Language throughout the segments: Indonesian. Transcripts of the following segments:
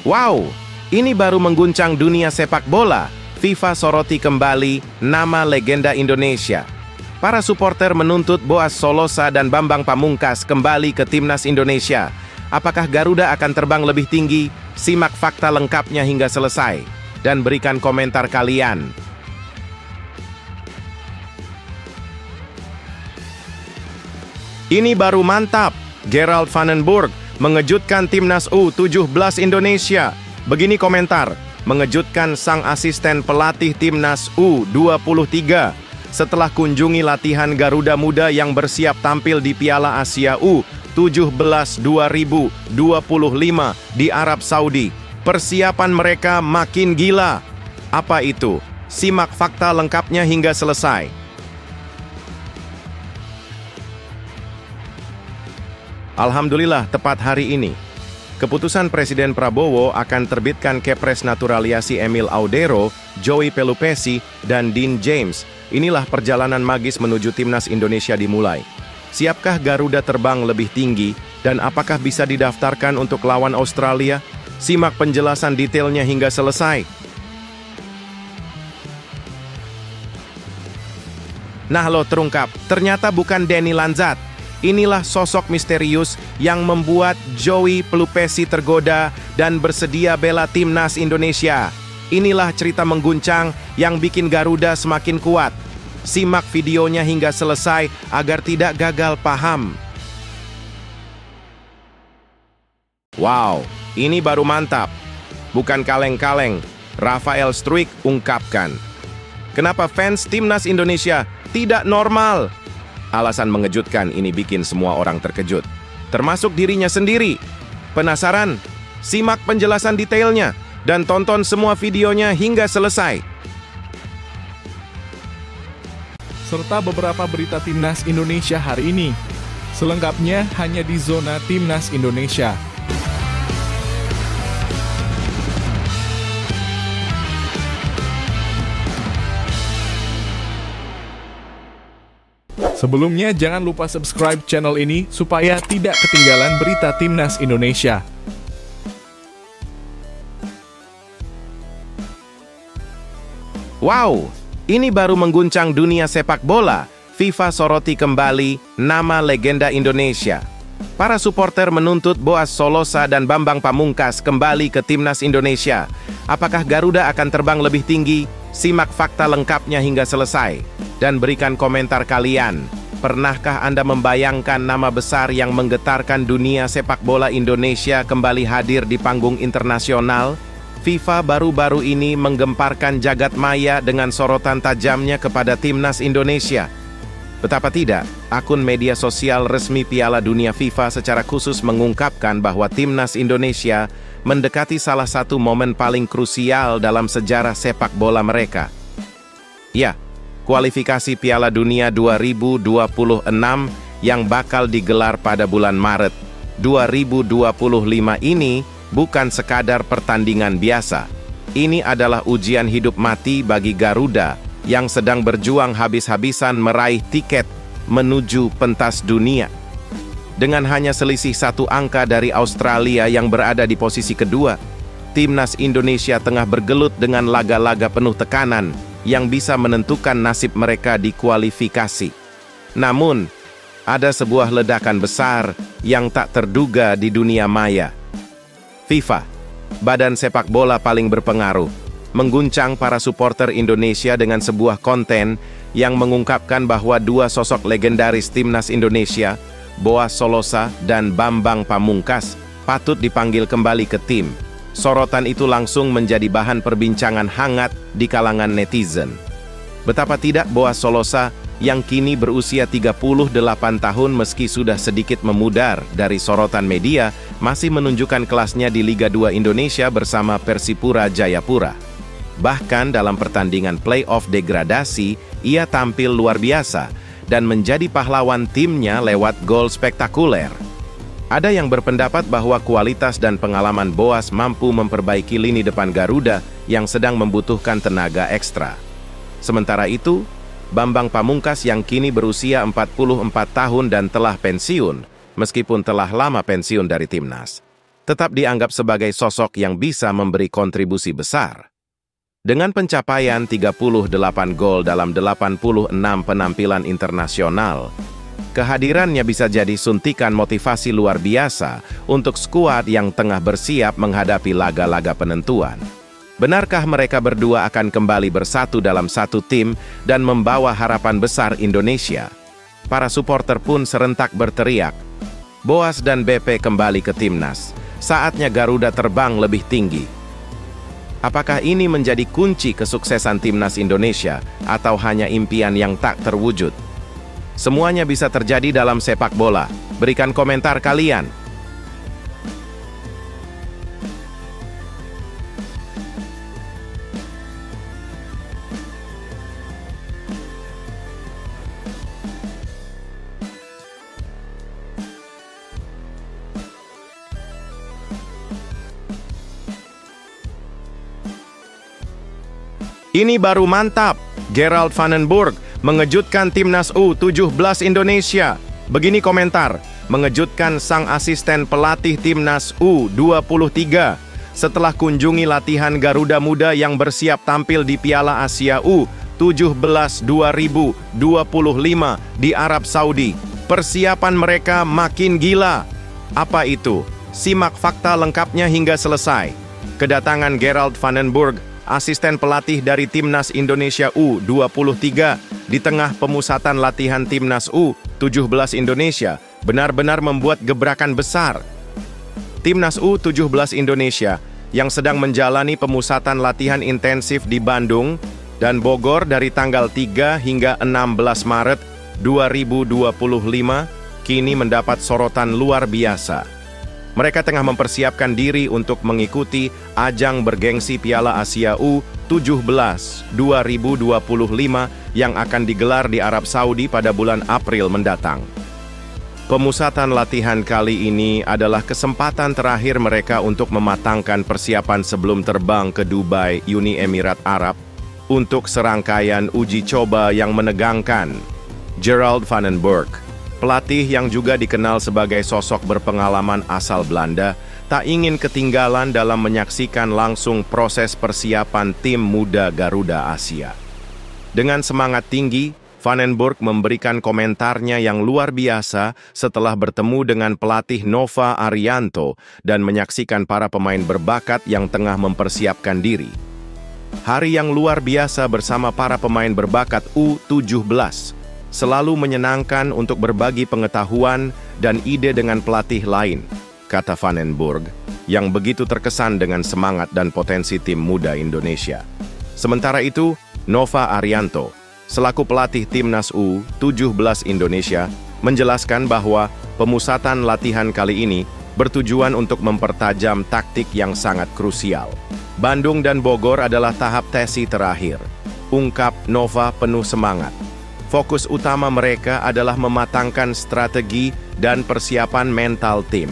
Wow, ini baru mengguncang dunia sepak bola. FIFA soroti kembali nama legenda Indonesia. Para supporter menuntut Boas Solosa dan Bambang Pamungkas kembali ke timnas Indonesia. Apakah Garuda akan terbang lebih tinggi? Simak fakta lengkapnya hingga selesai. Dan berikan komentar kalian. Ini baru mantap. Gerald Van den Burg mengejutkan timnas U17 Indonesia. Begini komentar. Mengejutkan sang asisten pelatih timnas U23 setelah kunjungi latihan Garuda Muda yang bersiap tampil di Piala Asia U17 2025 di Arab Saudi. Persiapan mereka makin gila. Apa itu? Simak fakta lengkapnya hingga selesai. Alhamdulillah, tepat hari ini keputusan Presiden Prabowo akan terbitkan Kepres Naturalisasi Emil Audero, Joey Pelupesi, dan Dean James. Inilah perjalanan magis menuju timnas Indonesia dimulai. Siapkah Garuda terbang lebih tinggi? Dan apakah bisa didaftarkan untuk lawan Australia? Simak penjelasan detailnya hingga selesai. Nah lo terungkap, ternyata bukan Denny Lanzat. Inilah sosok misterius yang membuat Joey Pelupesi tergoda dan bersedia bela timnas Indonesia. Inilah cerita mengguncang yang bikin Garuda semakin kuat. Simak videonya hingga selesai agar tidak gagal paham. Wow, ini baru mantap. Bukan kaleng-kaleng, Rafael Struijk ungkapkan. Kenapa fans timnas Indonesia tidak normal? Alasan mengejutkan ini bikin semua orang terkejut, termasuk dirinya sendiri. Penasaran? Simak penjelasan detailnya dan tonton semua videonya hingga selesai. Serta beberapa berita timnas Indonesia hari ini. Selengkapnya hanya di Zona Timnas Indonesia. Sebelumnya, jangan lupa subscribe channel ini supaya tidak ketinggalan berita timnas Indonesia. Wow, ini baru mengguncang dunia sepak bola. FIFA soroti kembali nama legenda Indonesia. Para supporter menuntut Boas Solosa dan Bambang Pamungkas kembali ke timnas Indonesia. Apakah Garuda akan terbang lebih tinggi? Simak fakta lengkapnya hingga selesai. Dan berikan komentar kalian. Pernahkah Anda membayangkan nama besar yang menggetarkan dunia sepak bola Indonesia kembali hadir di panggung internasional? FIFA baru-baru ini menggemparkan jagat maya dengan sorotan tajamnya kepada timnas Indonesia. Betapa tidak, akun media sosial resmi Piala Dunia FIFA secara khusus mengungkapkan bahwa timnas Indonesia mendekati salah satu momen paling krusial dalam sejarah sepak bola mereka. Ya, kualifikasi Piala Dunia 2026 yang bakal digelar pada bulan Maret 2025 ini bukan sekadar pertandingan biasa. Ini adalah ujian hidup mati bagi Garuda yang sedang berjuang habis-habisan meraih tiket menuju pentas dunia. Dengan hanya selisih 1 angka dari Australia yang berada di posisi kedua, timnas Indonesia tengah bergelut dengan laga-laga penuh tekanan yang bisa menentukan nasib mereka di kualifikasi. Namun, ada sebuah ledakan besar yang tak terduga di dunia maya. FIFA, badan sepak bola paling berpengaruh, mengguncang para supporter Indonesia dengan sebuah konten yang mengungkapkan bahwa 2 sosok legendaris timnas Indonesia, Boas Solosa dan Bambang Pamungkas, patut dipanggil kembali ke tim. Sorotan itu langsung menjadi bahan perbincangan hangat di kalangan netizen. Betapa tidak Boas Solosa yang kini berusia 38 tahun meski sudah sedikit memudar dari sorotan media, masih menunjukkan kelasnya di Liga 2 Indonesia bersama Persipura Jayapura. Bahkan dalam pertandingan playoff degradasi, ia tampil luar biasa dan menjadi pahlawan timnya lewat gol spektakuler. Ada yang berpendapat bahwa kualitas dan pengalaman Boas mampu memperbaiki lini depan Garuda yang sedang membutuhkan tenaga ekstra. Sementara itu, Bambang Pamungkas yang kini berusia 44 tahun dan telah pensiun, meskipun telah lama pensiun dari timnas. tetap dianggap sebagai sosok yang bisa memberi kontribusi besar. Dengan pencapaian 38 gol dalam 86 penampilan internasional, kehadirannya bisa jadi suntikan motivasi luar biasa untuk skuad yang tengah bersiap menghadapi laga-laga penentuan. Benarkah mereka berdua akan kembali bersatu dalam satu tim dan membawa harapan besar Indonesia? Para supporter pun serentak berteriak, Boas dan BP kembali ke timnas. Saatnya Garuda terbang lebih tinggi. Apakah ini menjadi kunci kesuksesan timnas Indonesia atau hanya impian yang tak terwujud? Semuanya bisa terjadi dalam sepak bola. Berikan komentar kalian. Ini baru mantap. Gerald Van den Burg mengejutkan timnas U17 Indonesia. Begini komentar, mengejutkan sang asisten pelatih timnas U23 setelah kunjungi latihan Garuda Muda yang bersiap tampil di Piala Asia U17 2025 di Arab Saudi. Persiapan mereka makin gila. Apa itu? Simak fakta lengkapnya hingga selesai. Kedatangan Gerald Van den Burg, asisten pelatih dari Timnas Indonesia U23 di tengah pemusatan latihan Timnas U17 Indonesia benar-benar membuat gebrakan besar. Timnas U17 Indonesia yang sedang menjalani pemusatan latihan intensif di Bandung dan Bogor dari tanggal 3 hingga 16 Maret 2025 kini mendapat sorotan luar biasa. Mereka tengah mempersiapkan diri untuk mengikuti ajang bergengsi Piala Asia U17 2025 yang akan digelar di Arab Saudi pada bulan April mendatang. Pemusatan latihan kali ini adalah kesempatan terakhir mereka untuk mematangkan persiapan sebelum terbang ke Dubai, Uni Emirat Arab, untuk serangkaian uji coba yang menegangkan. Gerald Van den Burg, pelatih yang juga dikenal sebagai sosok berpengalaman asal Belanda, tak ingin ketinggalan dalam menyaksikan langsung proses persiapan tim muda Garuda Asia. Dengan semangat tinggi, Van den Burg memberikan komentarnya yang luar biasa setelah bertemu dengan pelatih Nova Arianto dan menyaksikan para pemain berbakat yang tengah mempersiapkan diri. Hari yang luar biasa bersama para pemain berbakat U17 selalu menyenangkan untuk berbagi pengetahuan dan ide dengan pelatih lain, kata Van den Burg, yang begitu terkesan dengan semangat dan potensi tim muda Indonesia. Sementara itu, Nova Arianto, selaku pelatih Timnas U17 Indonesia, menjelaskan bahwa pemusatan latihan kali ini bertujuan untuk mempertajam taktik yang sangat krusial. Bandung dan Bogor adalah tahap tesi terakhir, ungkap Nova penuh semangat. Fokus utama mereka adalah mematangkan strategi dan persiapan mental tim.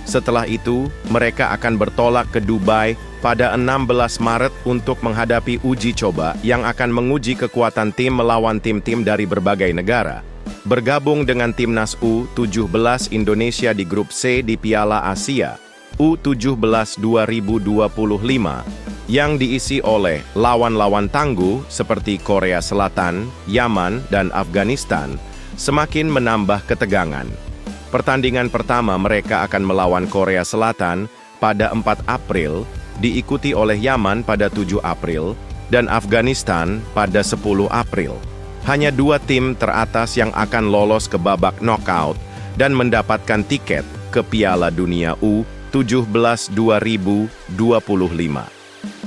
Setelah itu, mereka akan bertolak ke Dubai pada 16 Maret untuk menghadapi uji coba yang akan menguji kekuatan tim melawan tim-tim dari berbagai negara. Bergabung dengan Timnas U17 Indonesia di Grup C di Piala Asia U17 2025 yang diisi oleh lawan-lawan tangguh seperti Korea Selatan, Yaman, dan Afghanistan, semakin menambah ketegangan. Pertandingan pertama mereka akan melawan Korea Selatan pada 4 April, diikuti oleh Yaman pada 7 April, dan Afghanistan pada 10 April. Hanya 2 tim teratas yang akan lolos ke babak knockout dan mendapatkan tiket ke Piala Dunia U17 2025.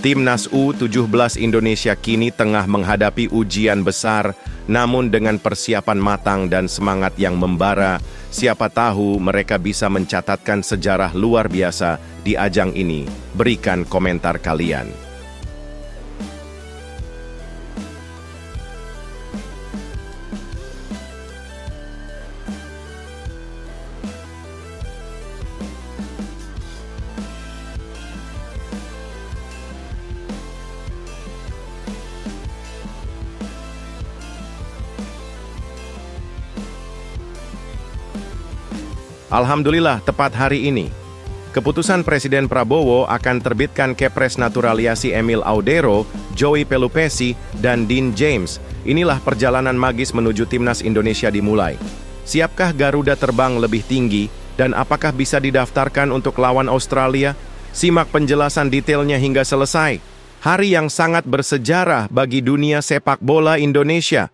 Timnas U17 Indonesia kini tengah menghadapi ujian besar, namun dengan persiapan matang dan semangat yang membara, siapa tahu mereka bisa mencatatkan sejarah luar biasa di ajang ini. Berikan komentar kalian. Alhamdulillah, tepat hari ini, Keputusan Presiden Prabowo akan terbitkan Kepres naturalisasi Emil Audero, Joey Pelupesi, dan Dean James. Inilah perjalanan magis menuju timnas Indonesia dimulai. Siapkah Garuda terbang lebih tinggi, dan apakah bisa didaftarkan untuk lawan Australia? Simak penjelasan detailnya hingga selesai. Hari yang sangat bersejarah bagi dunia sepak bola Indonesia.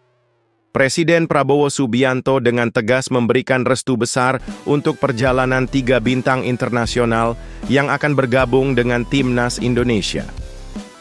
Presiden Prabowo Subianto dengan tegas memberikan restu besar untuk perjalanan 3 bintang internasional yang akan bergabung dengan timnas Indonesia.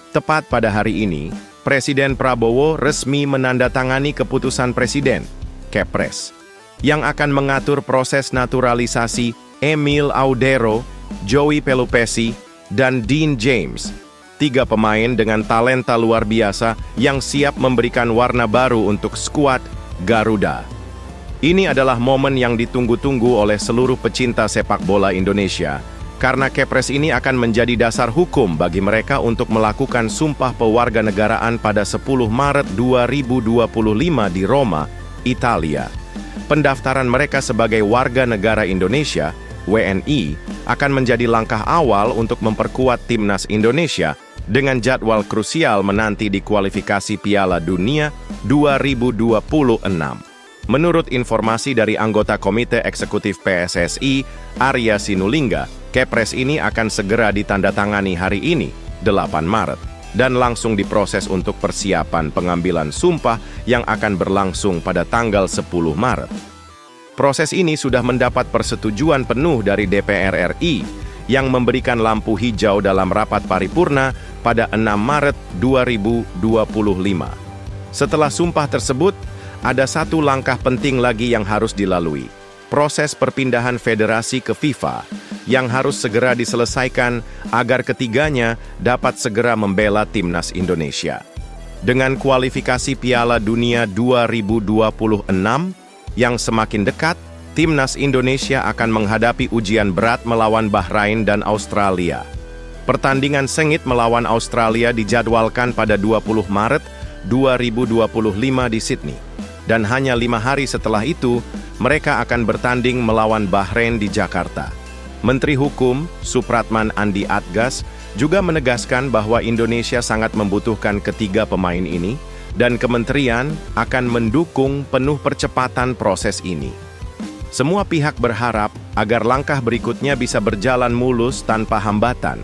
Tepat pada hari ini, Presiden Prabowo resmi menandatangani keputusan Presiden, Kepres, yang akan mengatur proses naturalisasi Emil Audero, Joey Pelupesi, dan Dean James. 3 pemain dengan talenta luar biasa yang siap memberikan warna baru untuk skuad Garuda. Ini adalah momen yang ditunggu-tunggu oleh seluruh pecinta sepak bola Indonesia, karena Kepres ini akan menjadi dasar hukum bagi mereka untuk melakukan sumpah pewarganegaraan pada 10 Maret 2025 di Roma, Italia. Pendaftaran mereka sebagai warga negara Indonesia, WNI, akan menjadi langkah awal untuk memperkuat timnas Indonesia dengan jadwal krusial menanti di kualifikasi Piala Dunia 2026. Menurut informasi dari anggota Komite Eksekutif PSSI, Arya Sinulinga, Kepres ini akan segera ditandatangani hari ini, 8 Maret, dan langsung diproses untuk persiapan pengambilan sumpah yang akan berlangsung pada tanggal 10 Maret. Proses ini sudah mendapat persetujuan penuh dari DPR RI, yang memberikan lampu hijau dalam rapat paripurna pada 6 Maret 2025. Setelah sumpah tersebut, ada satu langkah penting lagi yang harus dilalui. Proses perpindahan federasi ke FIFA yang harus segera diselesaikan agar ketiganya dapat segera membela timnas Indonesia. Dengan kualifikasi Piala Dunia 2026 yang semakin dekat, timnas Indonesia akan menghadapi ujian berat melawan Bahrain dan Australia. Pertandingan sengit melawan Australia dijadwalkan pada 20 Maret 2025 di Sydney. Dan hanya 5 hari setelah itu, mereka akan bertanding melawan Bahrain di Jakarta. Menteri Hukum, Supratman Andi Atgas, juga menegaskan bahwa Indonesia sangat membutuhkan ketiga pemain ini, dan kementerian akan mendukung penuh percepatan proses ini. Semua pihak berharap agar langkah berikutnya bisa berjalan mulus tanpa hambatan,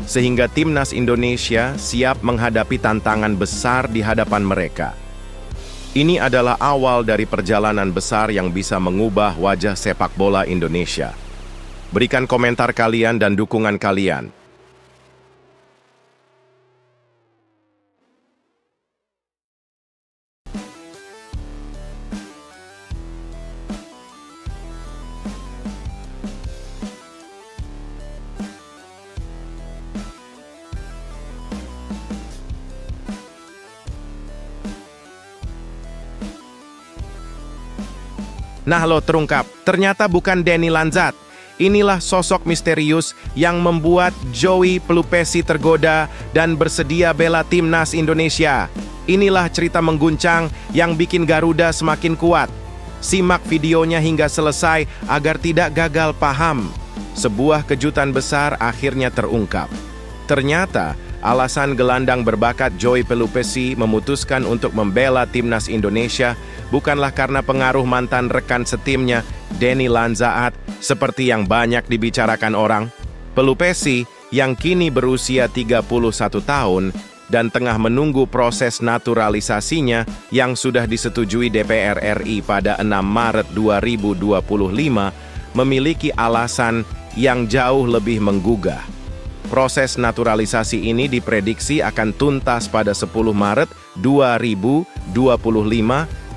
sehingga timnas Indonesia siap menghadapi tantangan besar di hadapan mereka. Ini adalah awal dari perjalanan besar yang bisa mengubah wajah sepak bola Indonesia. Berikan komentar kalian dan dukungan kalian. Nah lo terungkap, ternyata bukan Denny Lanzat. Inilah sosok misterius yang membuat Joey Pelupesi tergoda dan bersedia bela timnas Indonesia. Inilah cerita mengguncang yang bikin Garuda semakin kuat. Simak videonya hingga selesai agar tidak gagal paham. Sebuah kejutan besar akhirnya terungkap. Ternyata, alasan gelandang berbakat Joey Pelupesi memutuskan untuk membela timnas Indonesia bukanlah karena pengaruh mantan rekan setimnya, Denny Lanzat, seperti yang banyak dibicarakan orang. Pelupesi, yang kini berusia 31 tahun dan tengah menunggu proses naturalisasinya yang sudah disetujui DPR RI pada 6 Maret 2025, memiliki alasan yang jauh lebih menggugah. Proses naturalisasi ini diprediksi akan tuntas pada 10 Maret 2025,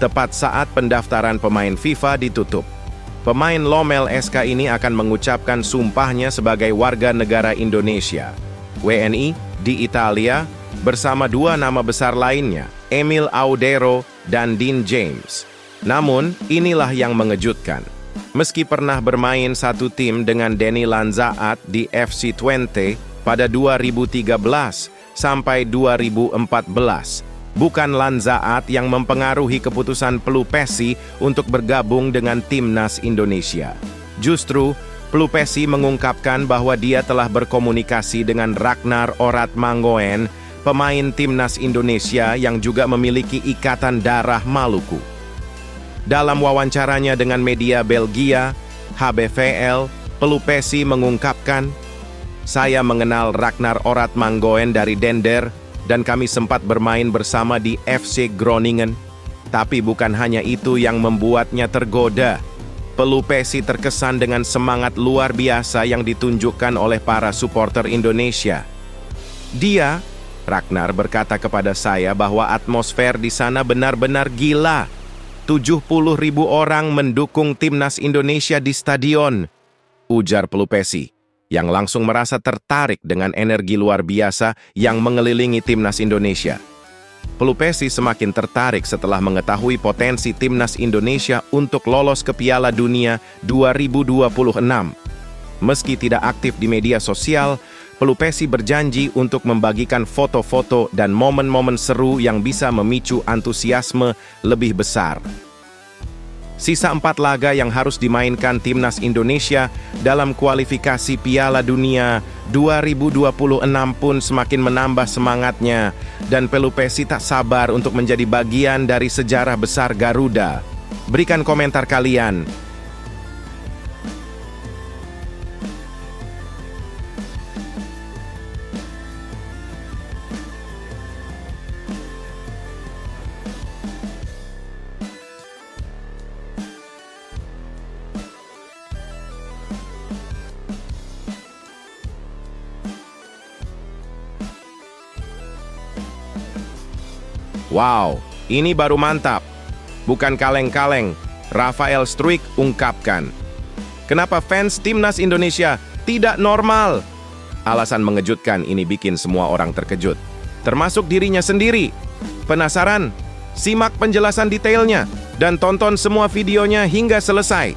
tepat saat pendaftaran pemain FIFA ditutup. Pemain Lomel SK ini akan mengucapkan sumpahnya sebagai warga negara Indonesia, WNI, di Italia, bersama 2 nama besar lainnya, Emil Audero dan Dean James. Namun, inilah yang mengejutkan. Meski pernah bermain satu tim dengan Denny Lanzat di FC Twente pada 2013 sampai 2014, bukan Lanzat yang mempengaruhi keputusan Pelupesi untuk bergabung dengan timnas Indonesia. Justru, Pelupesi mengungkapkan bahwa dia telah berkomunikasi dengan Ragnar Oratmangoen, pemain timnas Indonesia yang juga memiliki ikatan darah Maluku. Dalam wawancaranya dengan media Belgia, HBVL, Pelupesi mengungkapkan, "Saya mengenal Ragnar Oratmangoen dari Dender dan kami sempat bermain bersama di FC Groningen. Tapi bukan hanya itu yang membuatnya tergoda." Pelupesi terkesan dengan semangat luar biasa yang ditunjukkan oleh para supporter Indonesia. Ragnar berkata kepada saya bahwa atmosfer di sana benar-benar gila. 70.000 orang mendukung timnas Indonesia di stadion, ujar Pelupesi, yang langsung merasa tertarik dengan energi luar biasa yang mengelilingi timnas Indonesia. Pelupesi semakin tertarik setelah mengetahui potensi timnas Indonesia untuk lolos ke Piala Dunia 2026. Meski tidak aktif di media sosial, Pelupesi berjanji untuk membagikan foto-foto dan momen-momen seru yang bisa memicu antusiasme lebih besar. Sisa 4 laga yang harus dimainkan timnas Indonesia dalam kualifikasi Piala Dunia 2026 pun semakin menambah semangatnya, dan Pelupesi tak sabar untuk menjadi bagian dari sejarah besar Garuda. Berikan komentar kalian. Wow, ini baru mantap. Bukan kaleng-kaleng, Rafael Struijk ungkapkan. Kenapa fans timnas Indonesia tidak normal? Alasan mengejutkan ini bikin semua orang terkejut, termasuk dirinya sendiri. Penasaran? Simak penjelasan detailnya dan tonton semua videonya hingga selesai.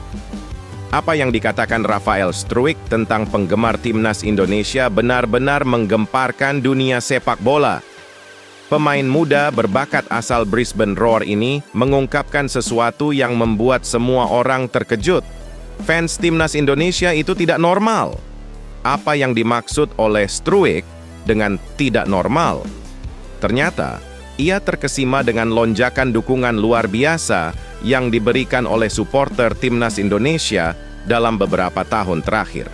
Apa yang dikatakan Rafael Struijk tentang penggemar timnas Indonesia benar-benar menggemparkan dunia sepak bola. Pemain muda berbakat asal Brisbane Roar ini mengungkapkan sesuatu yang membuat semua orang terkejut. Fans timnas Indonesia itu tidak normal. Apa yang dimaksud oleh Struijk dengan tidak normal? Ternyata, ia terkesima dengan lonjakan dukungan luar biasa yang diberikan oleh supporter timnas Indonesia dalam beberapa tahun terakhir.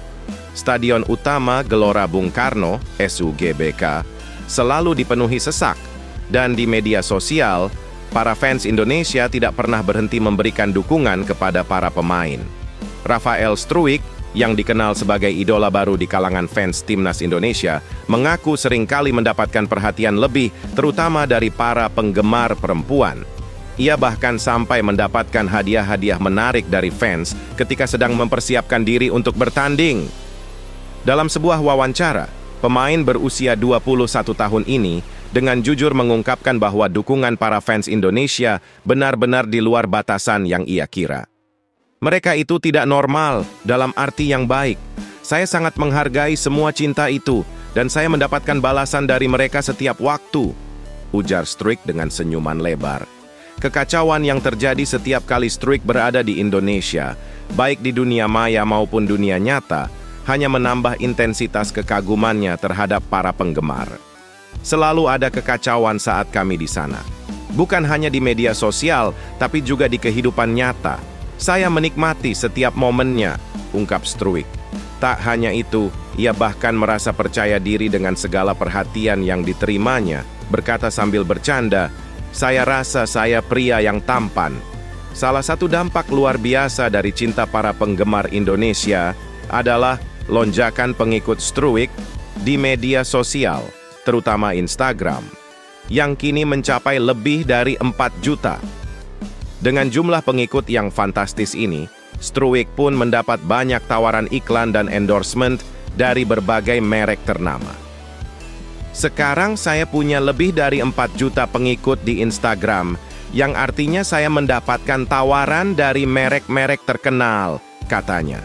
Stadion utama Gelora Bung Karno, SUGBK, selalu dipenuhi sesak, dan di media sosial, para fans Indonesia tidak pernah berhenti memberikan dukungan kepada para pemain. Rafael Struijk, yang dikenal sebagai idola baru di kalangan fans timnas Indonesia, mengaku seringkali mendapatkan perhatian lebih, terutama dari para penggemar perempuan. Ia bahkan sampai mendapatkan hadiah-hadiah menarik dari fans ketika sedang mempersiapkan diri untuk bertanding. Dalam sebuah wawancara, pemain berusia 21 tahun ini dengan jujur mengungkapkan bahwa dukungan para fans Indonesia benar-benar di luar batasan yang ia kira. Mereka itu tidak normal dalam arti yang baik. Saya sangat menghargai semua cinta itu, dan saya mendapatkan balasan dari mereka setiap waktu, ujar Struijk dengan senyuman lebar. Kekacauan yang terjadi setiap kali Struijk berada di Indonesia, baik di dunia maya maupun dunia nyata, hanya menambah intensitas kekagumannya terhadap para penggemar. Selalu ada kekacauan saat kami di sana. Bukan hanya di media sosial, tapi juga di kehidupan nyata. Saya menikmati setiap momennya, ungkap Struijk. Tak hanya itu, ia bahkan merasa percaya diri dengan segala perhatian yang diterimanya, berkata sambil bercanda, "Saya rasa saya pria yang tampan." Salah satu dampak luar biasa dari cinta para penggemar Indonesia adalah lonjakan pengikut Struijk di media sosial, terutama Instagram, yang kini mencapai lebih dari 4 juta. Dengan jumlah pengikut yang fantastis ini, Struijk pun mendapat banyak tawaran iklan dan endorsement dari berbagai merek ternama. Sekarang saya punya lebih dari 4 juta pengikut di Instagram, yang artinya saya mendapatkan tawaran dari merek-merek terkenal, katanya.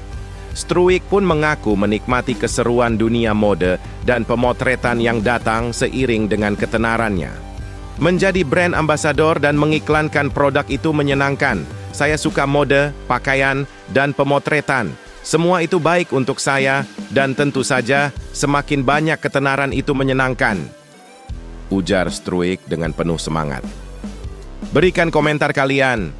Struijk pun mengaku menikmati keseruan dunia mode dan pemotretan yang datang seiring dengan ketenarannya. Menjadi brand ambasador dan mengiklankan produk itu menyenangkan. Saya suka mode, pakaian, dan pemotretan, Semua itu baik untuk saya, dan tentu saja semakin banyak ketenaran itu menyenangkan. Ujar Struijk dengan penuh semangat. Berikan komentar kalian.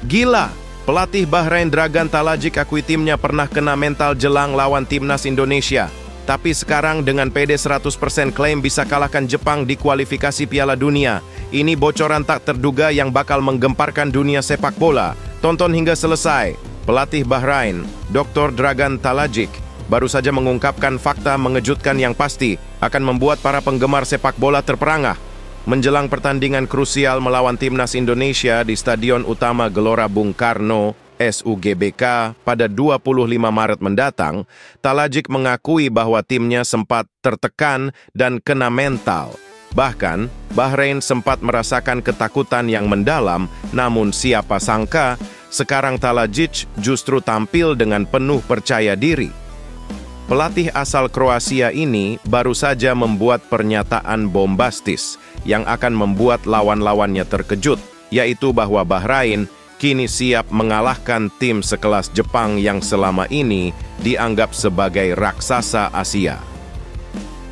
Gila, pelatih Bahrain Dragan Talajic akui timnya pernah kena mental jelang lawan timnas Indonesia. Tapi sekarang dengan PD 100% klaim bisa kalahkan Jepang di kualifikasi Piala Dunia. Ini bocoran tak terduga yang bakal menggemparkan dunia sepak bola. Tonton hingga selesai. Pelatih Bahrain, Dr. Dragan Talajic, baru saja mengungkapkan fakta mengejutkan yang pasti akan membuat para penggemar sepak bola terperangah. Menjelang pertandingan krusial melawan timnas Indonesia di Stadion Utama Gelora Bung Karno, SUGBK, pada 25 Maret mendatang, Talajic mengakui bahwa timnya sempat tertekan dan kena mental. Bahkan, Bahrain sempat merasakan ketakutan yang mendalam, namun siapa sangka, sekarang Talajic justru tampil dengan penuh percaya diri. Pelatih asal Kroasia ini baru saja membuat pernyataan bombastis yang akan membuat lawan-lawannya terkejut, yaitu bahwa Bahrain kini siap mengalahkan tim sekelas Jepang yang selama ini dianggap sebagai raksasa Asia.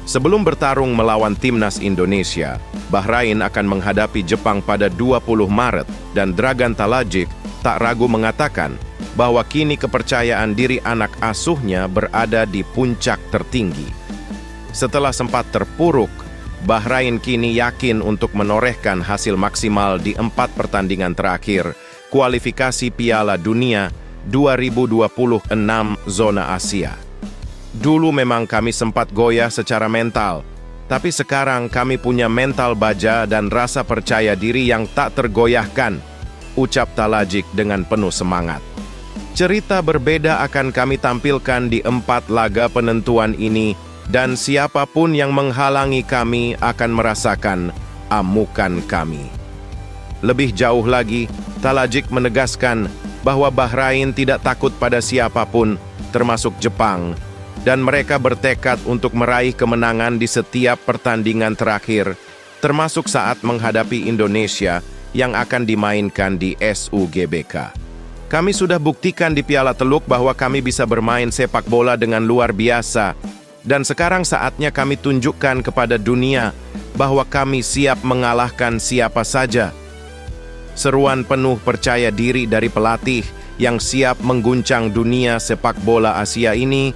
Sebelum bertarung melawan timnas Indonesia, Bahrain akan menghadapi Jepang pada 20 Maret dan Dragan Talajic tak ragu mengatakan bahwa kini kepercayaan diri anak asuhnya berada di puncak tertinggi. Setelah sempat terpuruk, Bahrain kini yakin untuk menorehkan hasil maksimal di 4 pertandingan terakhir kualifikasi Piala Dunia 2026 zona Asia. Dulu memang kami sempat goyah secara mental, tapi sekarang kami punya mental baja dan rasa percaya diri yang tak tergoyahkan, ucap Talajic dengan penuh semangat. Cerita berbeda akan kami tampilkan di 4 laga penentuan ini, dan siapapun yang menghalangi kami akan merasakan amukan kami. Lebih jauh lagi, Talajic menegaskan bahwa Bahrain tidak takut pada siapapun, termasuk Jepang, dan mereka bertekad untuk meraih kemenangan di setiap pertandingan terakhir, termasuk saat menghadapi Indonesia yang akan dimainkan di SUGBK. Kami sudah buktikan di Piala Teluk bahwa kami bisa bermain sepak bola dengan luar biasa. Dan sekarang saatnya kami tunjukkan kepada dunia bahwa kami siap mengalahkan siapa saja. Seruan penuh percaya diri dari pelatih yang siap mengguncang dunia sepak bola Asia ini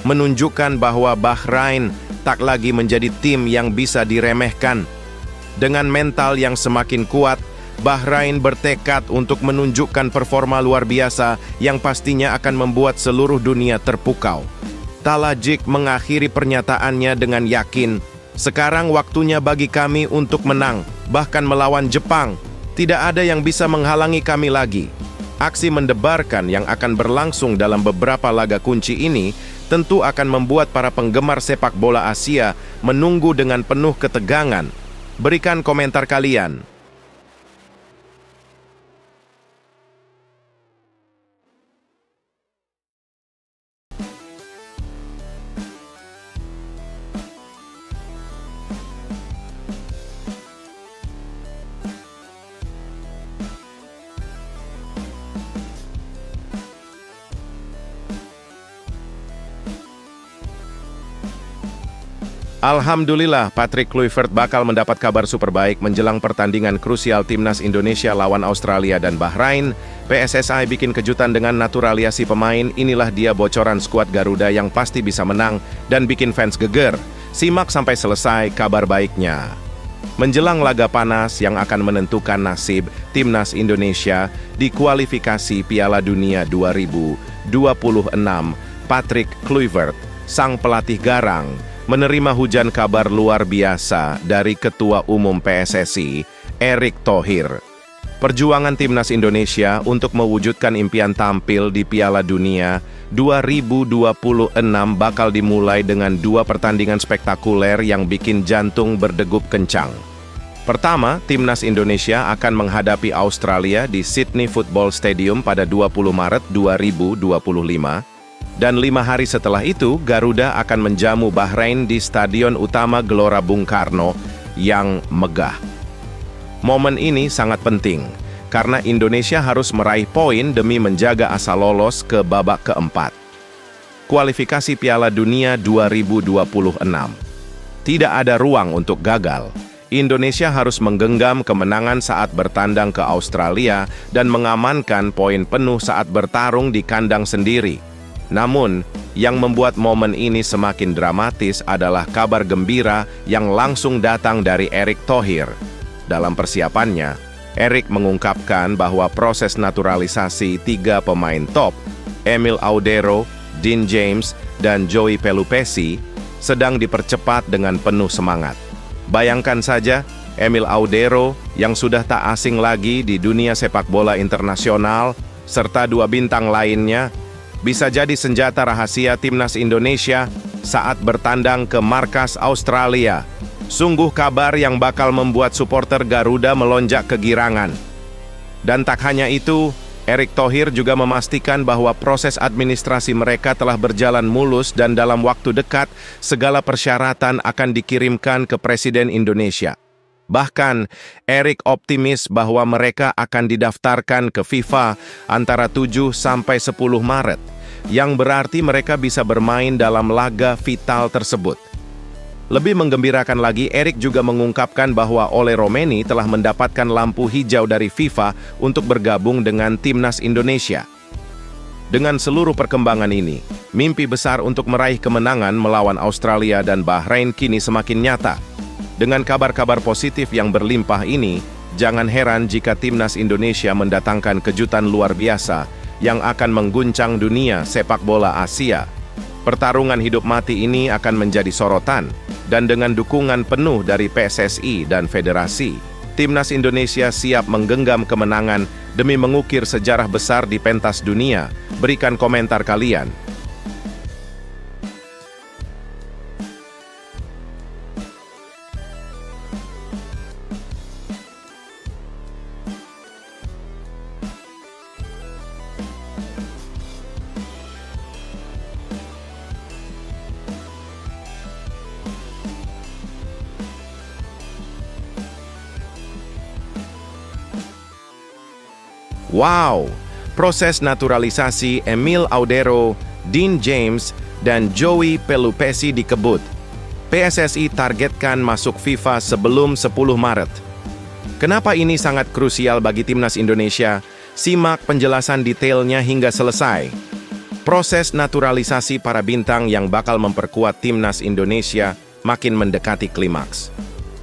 menunjukkan bahwa Bahrain tak lagi menjadi tim yang bisa diremehkan. Dengan mental yang semakin kuat, Bahrain bertekad untuk menunjukkan performa luar biasa yang pastinya akan membuat seluruh dunia terpukau. Talajic mengakhiri pernyataannya dengan yakin, sekarang waktunya bagi kami untuk menang, bahkan melawan Jepang. Tidak ada yang bisa menghalangi kami lagi. Aksi mendebarkan yang akan berlangsung dalam beberapa laga kunci ini tentu akan membuat para penggemar sepak bola Asia menunggu dengan penuh ketegangan. Berikan komentar kalian. Alhamdulillah, Patrick Kluivert bakal mendapat kabar super baik menjelang pertandingan krusial timnas Indonesia lawan Australia dan Bahrain. PSSI bikin kejutan dengan naturalisasi pemain. Inilah dia bocoran skuad Garuda yang pasti bisa menang dan bikin fans geger. Simak sampai selesai kabar baiknya. Menjelang laga panas yang akan menentukan nasib timnas Indonesia di kualifikasi Piala Dunia 2026, Patrick Kluivert, sang pelatih garang, menerima hujan kabar luar biasa dari Ketua Umum PSSI, Erick Thohir. Perjuangan timnas Indonesia untuk mewujudkan impian tampil di Piala Dunia 2026 bakal dimulai dengan 2 pertandingan spektakuler yang bikin jantung berdegup kencang. Pertama, Timnas Indonesia akan menghadapi Australia di Sydney Football Stadium pada 20 Maret 2025, dan 5 hari setelah itu, Garuda akan menjamu Bahrain di Stadion Utama Gelora Bung Karno yang megah. Momen ini sangat penting, karena Indonesia harus meraih poin demi menjaga asa lolos ke babak keempat. Kualifikasi Piala Dunia 2026. Tidak ada ruang untuk gagal. Indonesia harus menggenggam kemenangan saat bertandang ke Australia dan mengamankan poin penuh saat bertarung di kandang sendiri. Namun, yang membuat momen ini semakin dramatis adalah kabar gembira yang langsung datang dari Erick Thohir. Dalam persiapannya, Erick mengungkapkan bahwa proses naturalisasi 3 pemain top, Emil Audero, Dean James, dan Joey Pelupessy, sedang dipercepat dengan penuh semangat. Bayangkan saja, Emil Audero yang sudah tak asing lagi di dunia sepak bola internasional, serta 2 bintang lainnya, bisa jadi senjata rahasia Timnas Indonesia saat bertandang ke markas Australia. Sungguh kabar yang bakal membuat supporter Garuda melonjak kegirangan. Dan tak hanya itu, Erick Thohir juga memastikan bahwa proses administrasi mereka telah berjalan mulus dan dalam waktu dekat, segala persyaratan akan dikirimkan ke Presiden Indonesia. Bahkan, Erick optimis bahwa mereka akan didaftarkan ke FIFA antara 7 sampai 10 Maret, yang berarti mereka bisa bermain dalam laga vital tersebut. Lebih menggembirakan lagi, Erick juga mengungkapkan bahwa Ole Romeni telah mendapatkan lampu hijau dari FIFA untuk bergabung dengan Timnas Indonesia. Dengan seluruh perkembangan ini, mimpi besar untuk meraih kemenangan melawan Australia dan Bahrain kini semakin nyata. Dengan kabar-kabar positif yang berlimpah ini, jangan heran jika Timnas Indonesia mendatangkan kejutan luar biasa yang akan mengguncang dunia sepak bola Asia. Pertarungan hidup mati ini akan menjadi sorotan, dan dengan dukungan penuh dari PSSI dan Federasi, Timnas Indonesia siap menggenggam kemenangan demi mengukir sejarah besar di pentas dunia. Berikan komentar kalian. Wow! Proses naturalisasi Emil Audero, Dean James, dan Joey Pelupessy dikebut. PSSI targetkan masuk FIFA sebelum 10 Maret. Kenapa ini sangat krusial bagi Timnas Indonesia? Simak penjelasan detailnya hingga selesai. Proses naturalisasi para bintang yang bakal memperkuat Timnas Indonesia makin mendekati klimaks.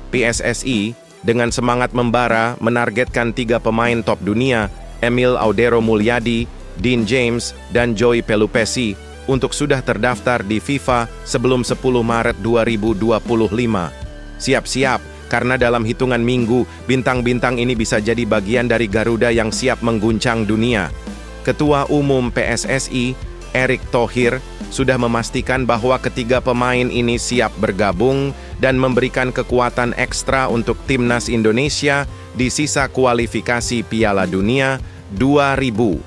PSSI dengan semangat membara menargetkan 3 pemain top dunia, Emil Audero Mulyadi, Dean James, dan Joey Pelupessy untuk sudah terdaftar di FIFA sebelum 10 Maret 2025. Siap-siap, karena dalam hitungan minggu, bintang-bintang ini bisa jadi bagian dari Garuda yang siap mengguncang dunia. Ketua Umum PSSI, Erick Thohir, sudah memastikan bahwa ketiga pemain ini siap bergabung dan memberikan kekuatan ekstra untuk Timnas Indonesia di sisa kualifikasi Piala Dunia 2026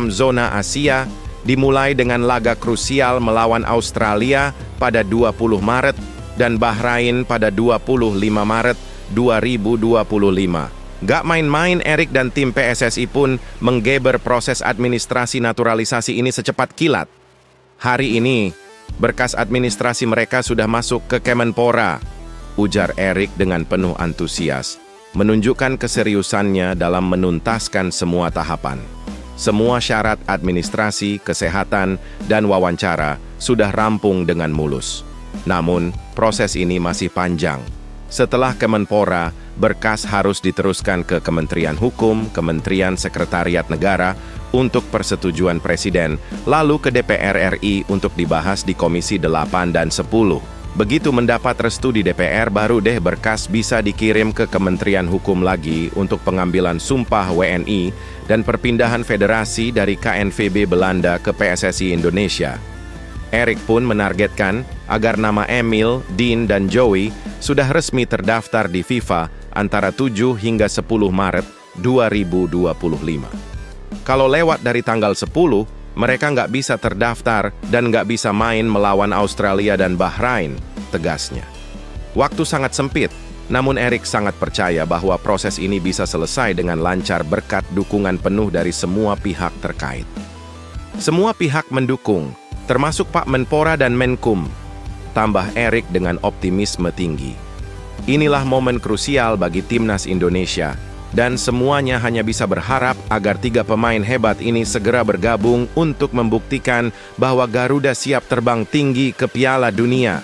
zona Asia, dimulai dengan laga krusial melawan Australia pada 20 Maret dan Bahrain pada 25 Maret 2025. Gak main-main, Erick dan tim PSSI pun menggeber proses administrasi naturalisasi ini secepat kilat. Hari ini, berkas administrasi mereka sudah masuk ke Kemenpora, ujar Erick dengan penuh antusias, menunjukkan keseriusannya dalam menuntaskan semua tahapan. Semua syarat administrasi, kesehatan, dan wawancara sudah rampung dengan mulus. Namun, proses ini masih panjang. Setelah Kemenpora, berkas harus diteruskan ke Kementerian Hukum, Kementerian Sekretariat Negara untuk persetujuan Presiden, lalu ke DPR RI untuk dibahas di Komisi 8 dan 10. Begitu mendapat restu di DPR, baru deh berkas bisa dikirim ke Kementerian Hukum lagi untuk pengambilan sumpah WNI dan perpindahan federasi dari KNVB Belanda ke PSSI Indonesia. Erik pun menargetkan agar nama Emil, Dean, dan Joey sudah resmi terdaftar di FIFA antara 7 hingga 10 Maret 2025. Kalau lewat dari tanggal 10, mereka nggak bisa terdaftar dan nggak bisa main melawan Australia dan Bahrain, tegasnya. Waktu sangat sempit, namun Erik sangat percaya bahwa proses ini bisa selesai dengan lancar berkat dukungan penuh dari semua pihak terkait. Semua pihak mendukung, termasuk Pak Menpora dan Menkum, tambah Erik dengan optimisme tinggi. Inilah momen krusial bagi timnas Indonesia, dan semuanya hanya bisa berharap agar 3 pemain hebat ini segera bergabung untuk membuktikan bahwa Garuda siap terbang tinggi ke Piala Dunia.